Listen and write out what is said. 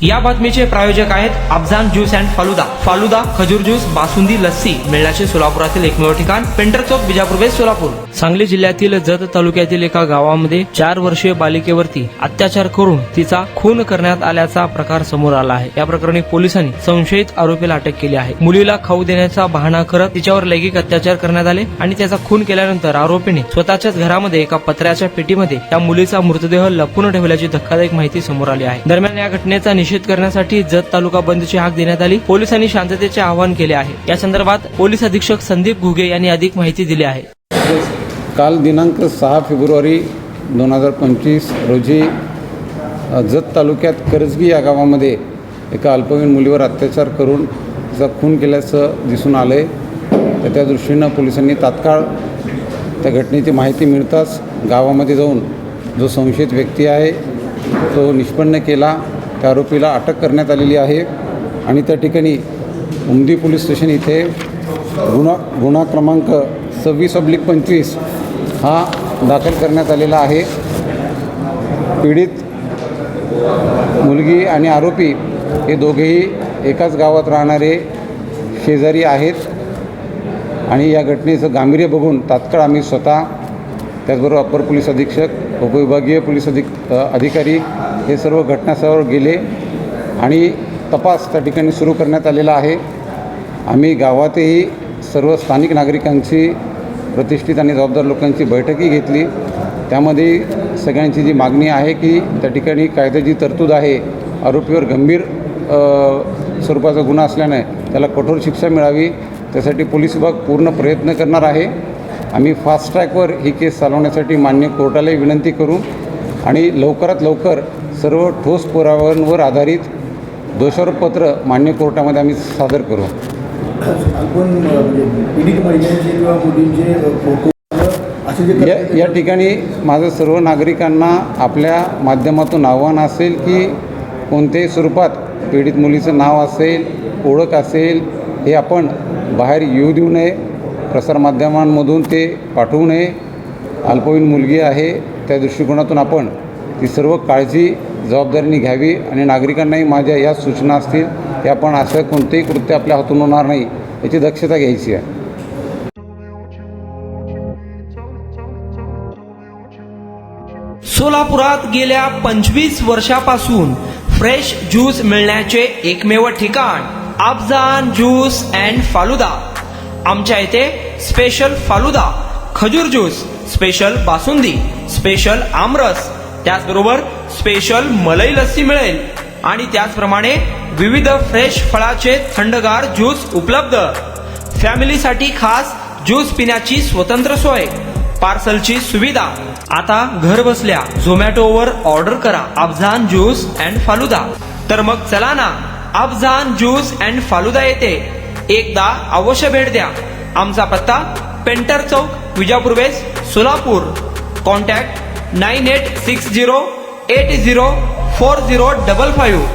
या बातमीचे प्रायोजक आहेत अफजान ज्यूस अँड फालुदा। फालुदा, खजूर ज्यूस, बासुंदी, लस्सी मिळण्याचे सोलापुरातील एकमेव ठिकाण पेंटर चौक, बिजापूर वेस्ट, सोलापूर। सांगली जिल्ह्यातील जत तालुक्यातील एका गावामध्ये 4 वर्षीय बालिकेवरती अत्याचार करून तिचा खून करण्यात आल्याचा प्रकार समोर आला आहे। या प्रकरणी पोलिसांनी संशयित आरोपीला अटक केली आहे। मुलीला खाऊ देण्याचा बहाणा करत तिच्यावर लैंगिक अत्याचार करण्यात आले आणि त्याचा खून केल्यानंतर आरोपीने स्वतःच्याच घरामध्ये एका पत्र्याच्या पेटीमध्ये त्या मुलीचा मृतदेह लपवून ठेवल्याची धक्कादायक माहिती समोर आली आहे। दरम्यान या घटनेचा निषेध करण्यासाठी जत तालुका बंदची हाक देण्यात आली। पोलिसांनी शांततेचे आवाहन केले आहे। या संदर्भात पोलीस अधीक्षक संदीप घुगे यांनी अधिक माहिती दिली आहे। काल दिनांक 6 फेब्रुवारी 2025 रोजी जत तालुक्यात करजगी या गावामध्ये एका अल्पवयीन मुलीवर अत्याचार करून तिचा खून केल्याचं दिसून आले। तर त्या दृष्टीनं पोलिसांनी तात्काळ त्या घटनेची माहिती मिळताच गावामध्ये जाऊन जो संशयित व्यक्ती आहे तो निष्पन्न केला। त्या आरोपीला अटक करण्यात आलेली आहे आणि त्या ठिकाणी उमदी पोलीस स्टेशन इथे गुन्हा क्रमांक 26/25 हा दाखल करण्यात आलेला आहे। पीडित मुलगी आणि आरोपी हे दोघेही एकाच गावात राहणारे शेजारी आहेत आणि या घटनेचं गांभीर्य बघून तात्काळ आम्ही स्वतः, त्याचबरोबर अपर पोलीस अधीक्षक, उपविभागीय पोलीस अधिकारी हे सर्व घटनास्थळावर गेले आणि तपास त्या ठिकाणी सुरू करण्यात आलेला आहे। आम्ही गावातही सर्व स्थानिक नागरिकांची, प्रतिष्ठित आणि जबाबदार लोकांची बैठकही घेतली। त्यामध्ये सगळ्यांची जी मागणी आहे की त्या ठिकाणी कायद्याची तरतूद आहे, आरोपीवर गंभीर स्वरूपाचा गुन्हा असल्याने त्याला कठोर शिक्षा मिळावी, त्यासाठी पोलीस विभाग पूर्ण प्रयत्न करणार आहे। आम्ही फास्ट ट्रॅकवर ही केस चालवण्यासाठी मान्य कोर्टालाही विनंती करू आणि लवकरात लवकर सर्व ठोस पुराव्यांवर आधारित दोषारोपपत्र मान्य कोर्टामध्ये आम्ही सादर करू। या ठिकाणी माझं सर्व नागरिकांना आपल्या माध्यमातून आव्हान असेल की कोणत्याही स्वरूपात पीडित मुलीचं नाव असेल, ओळख असेल, हे आपण बाहेर येऊ देऊ नये, प्रसारमाध्यमांमधून ते पाठवू नये। अल्पवयीन मुलगी आहे त्या दृष्टिकोनातून आपण ती सर्व काळजी जबाबदारीने घ्यावी आणि नागरिकांनाही माझ्या या सूचना असतील की आपण असं कोणतेही कृत्य आपल्या हातून होणार नाही याची दक्षता घ्यायची आहे। सोलापुरात गेल्या 25 वर्षापासून फ्रेश ज्यूस मिळण्याचे एकमेव ठिकाण अफजान ज्यूस अँड फालुदा। आमच्या इथे स्पेशल फालुदा, खजूर ज्यूस, स्पेशल बासुंदी, स्पेशल आमरस, त्याचबरोबर स्पेशल मलाई लस्सी मिळेल आणि त्याचप्रमाणे विविध फ्रेश फळाचे थंडगार ज्यूस उपलब्ध। फॅमिलीसाठी खास ज्यूस पिण्याची स्वतंत्र सोय, पार्सलची सुविधा। आता घर बसल्या झोमॅटोवर ऑर्डर करा अफजान ज्यूस अँड फालुदा। तर मग चला ना अफजान ज्यूस अँड फालुदा येथे एकदा अवश्य भेट द्या। आमचा पत्ता पेंटर चौक, बिजापूर वेस्ट, सोलापूर। कॉन्टॅक्ट 9860804055।